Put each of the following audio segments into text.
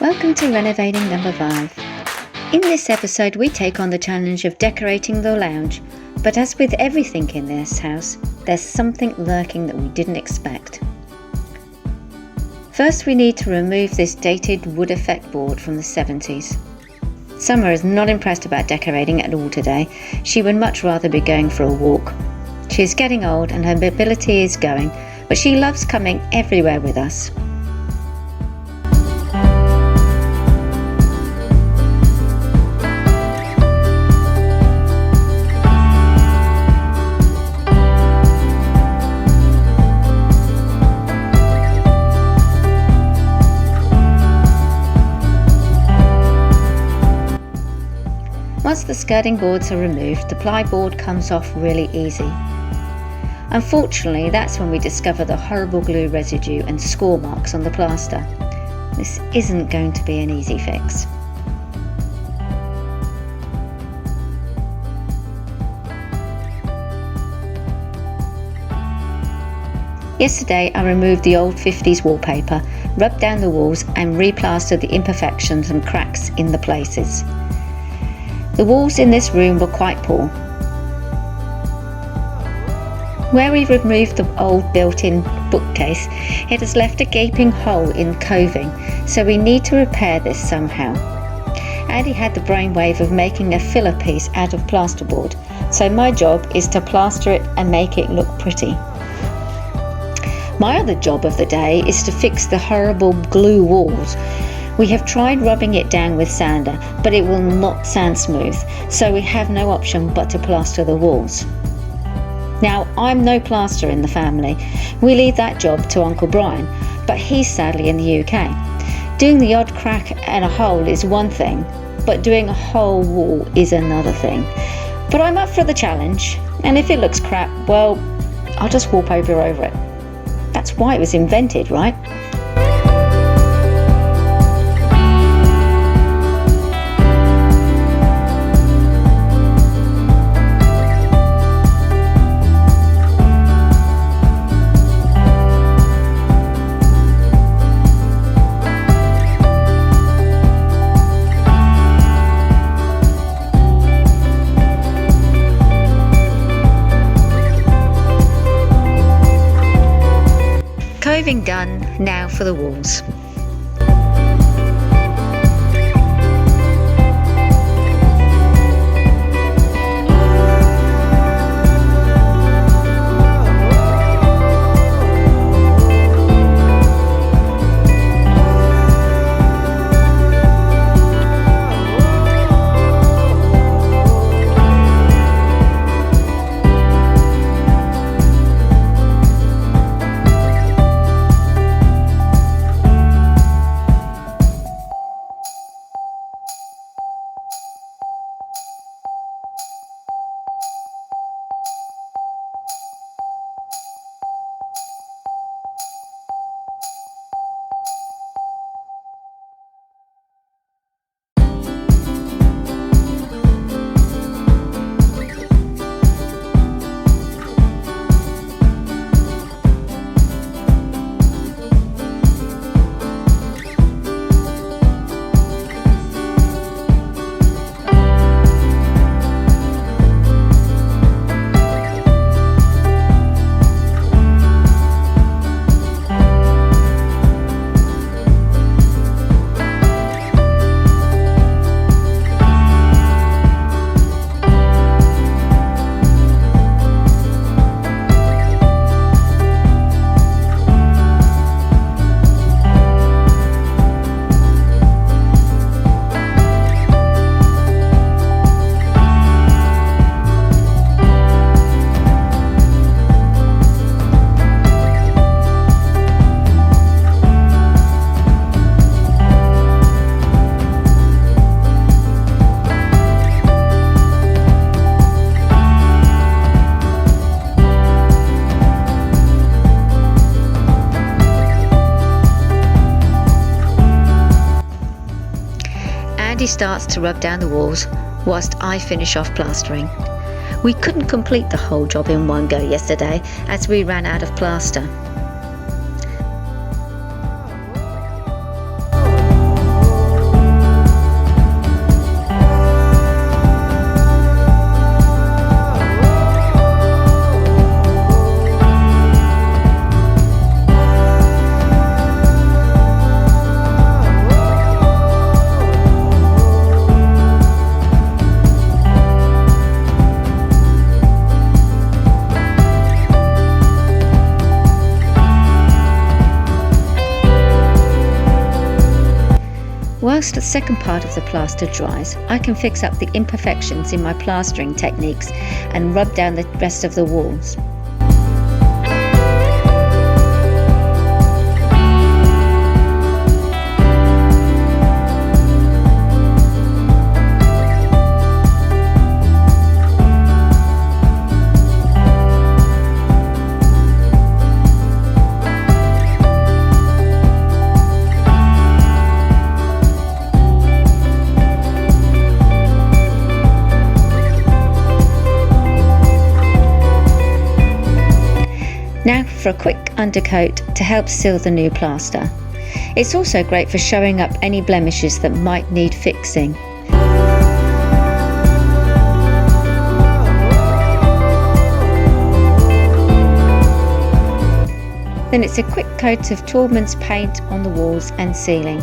Welcome to Renovating number 5. In this episode we take on the challenge of decorating the lounge, but as with everything in this house, there's something lurking that we didn't expect. First we need to remove this dated wood effect board from the 70s. Summer is not impressed about decorating at all today. She would much rather be going for a walk. She is getting old and her mobility is going, but she loves coming everywhere with us. Once the skirting boards are removed, the ply board comes off really easy. Unfortunately, that's when we discover the horrible glue residue and score marks on the plaster. This isn't going to be an easy fix. Yesterday I removed the old 50s wallpaper, rubbed down the walls and replastered the imperfections and cracks in the places. The walls in this room were quite poor. Where we've removed the old built-in bookcase, it has left a gaping hole in coving, so we need to repair this somehow. Andy had the brainwave of making a filler piece out of plasterboard, so my job is to plaster it and make it look pretty. My other job of the day is to fix the horrible glue walls. We have tried rubbing it down with sander, but it will not sand smooth, so we have no option but to plaster the walls. Now, I'm no plasterer in the family. We leave that job to Uncle Brian, but he's sadly in the UK. Doing the odd crack and a hole is one thing, but doing a whole wall is another thing. But I'm up for the challenge, and if it looks crap, well, I'll just wallpaper over it. That's why it was invented, right? Coving done, now for the walls. Andy starts to rub down the walls whilst I finish off plastering. We couldn't complete the whole job in one go yesterday as we ran out of plaster. Whilst the second part of the plaster dries, I can fix up the imperfections in my plastering techniques and rub down the rest of the walls. Now for a quick undercoat to help seal the new plaster. It's also great for showing up any blemishes that might need fixing. Then it's a quick coat of Toolman's paint on the walls and ceiling.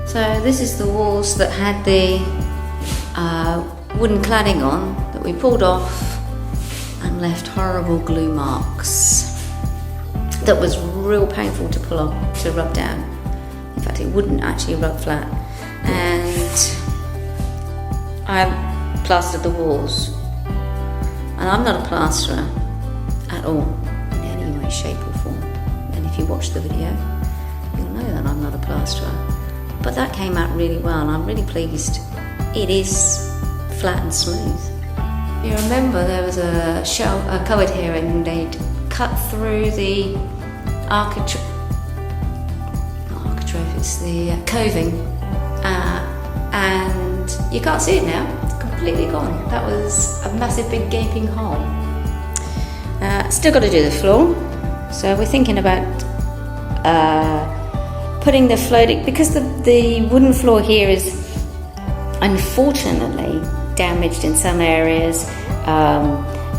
So this is the walls that had the wooden cladding on that we pulled off and left horrible glue marks. That was real painful to pull off, to rub down. In fact, it wouldn't actually rub flat. And I plastered the walls. And I'm not a plasterer at all, in any way, shape or form. And if you watch the video, you'll know that I'm not a plasterer. But that came out really well and I'm really pleased. It is flat and smooth. You remember there was a cupboard here and they'd cut through the it's the coving and you can't see it now, it's completely gone. That was a massive big gaping hole. Still got to do the floor, so we're thinking about putting the floating, because the wooden floor here is unfortunately damaged in some areas.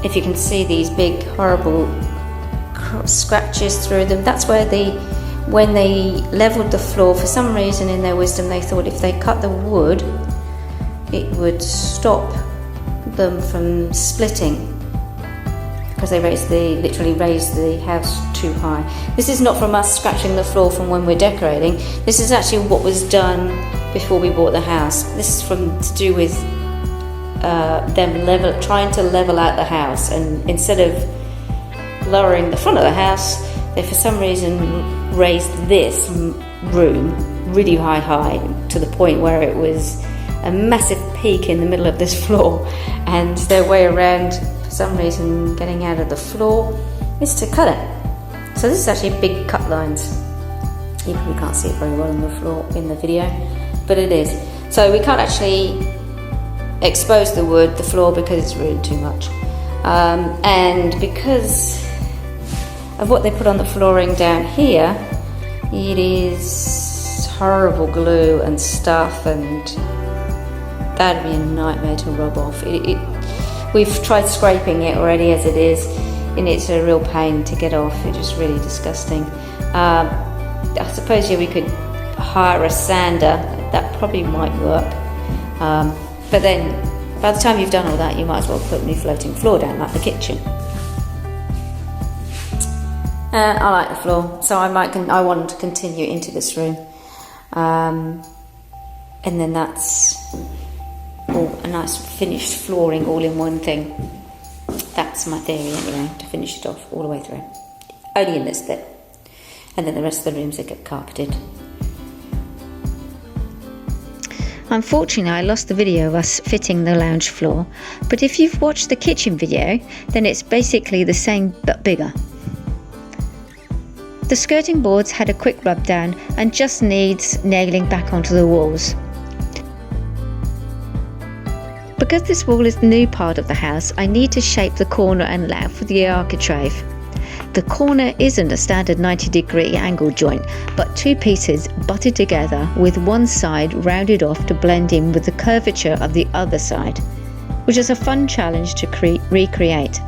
If you can see these big horrible scratches through them, that's where when they levelled the floor, for some reason in their wisdom they thought if they cut the wood it would stop them from splitting, because they literally raised the house too high. This is not from us scratching the floor from when we're decorating. This is actually what was done before we bought the house. This is to do with them trying to level out the house, and instead of lowering the front of the house, they for some reason raised this room really high to the point where it was a massive peak in the middle of this floor, and their way around, for some reason, getting out of the floor is to cut it. So this is actually big cut lines. You probably can't see it very well on the floor in the video, but it is. So we can't actually expose the floor, because it's ruined too much. And because of what they put on the flooring down here, it is horrible glue and stuff, and that'd be a nightmare to rub off. We've tried scraping it already as it is, and it's a real pain to get off. It's just really disgusting. I suppose we could hire a sander. That probably might work. But then, by the time you've done all that, you might as well put a new floating floor down, like the kitchen. I like the floor, so I want to continue into this room, and then that's all a nice finished flooring all in one thing. That's my theory anyway, to finish it off all the way through. Only in this bit, and then the rest of the rooms that get carpeted. Unfortunately, I lost the video of us fitting the lounge floor, but if you've watched the kitchen video, then it's basically the same but bigger. The skirting boards had a quick rub down and just needs nailing back onto the walls. Because this wall is the new part of the house, I need to shape the corner and allow for the architrave. The corner isn't a standard 90-degree angle joint, but two pieces butted together with one side rounded off to blend in with the curvature of the other side, which is a fun challenge to recreate.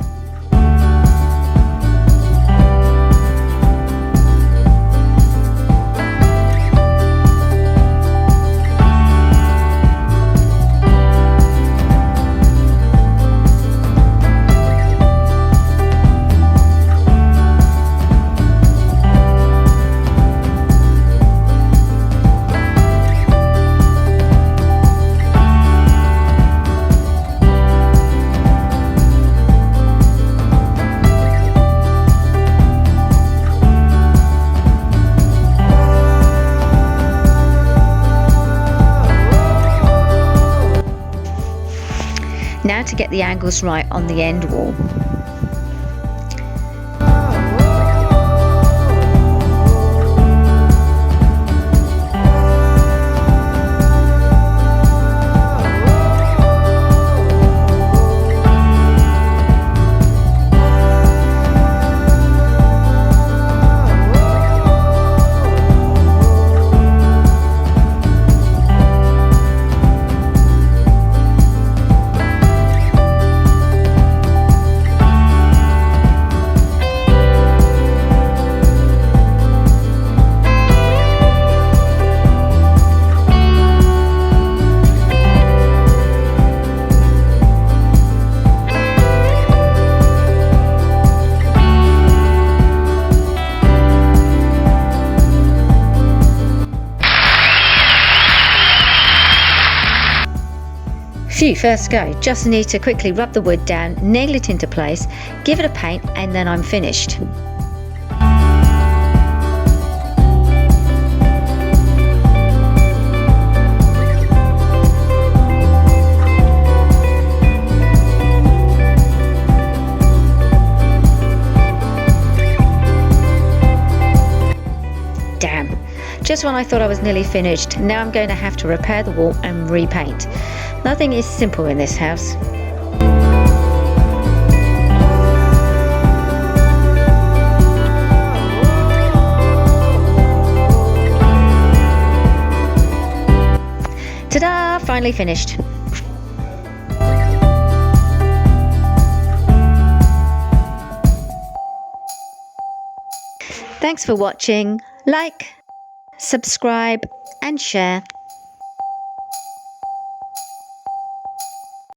Now to get the angles right on the end wall. Phew, first go. Just need to quickly rub the wood down, nail it into place, give it a paint, and then I'm finished. Damn. Just when I thought I was nearly finished, now I'm going to have to repair the wall and repaint. Nothing is simple in this house. Ta-da! Finally finished. Thanks for watching. Like, subscribe and share.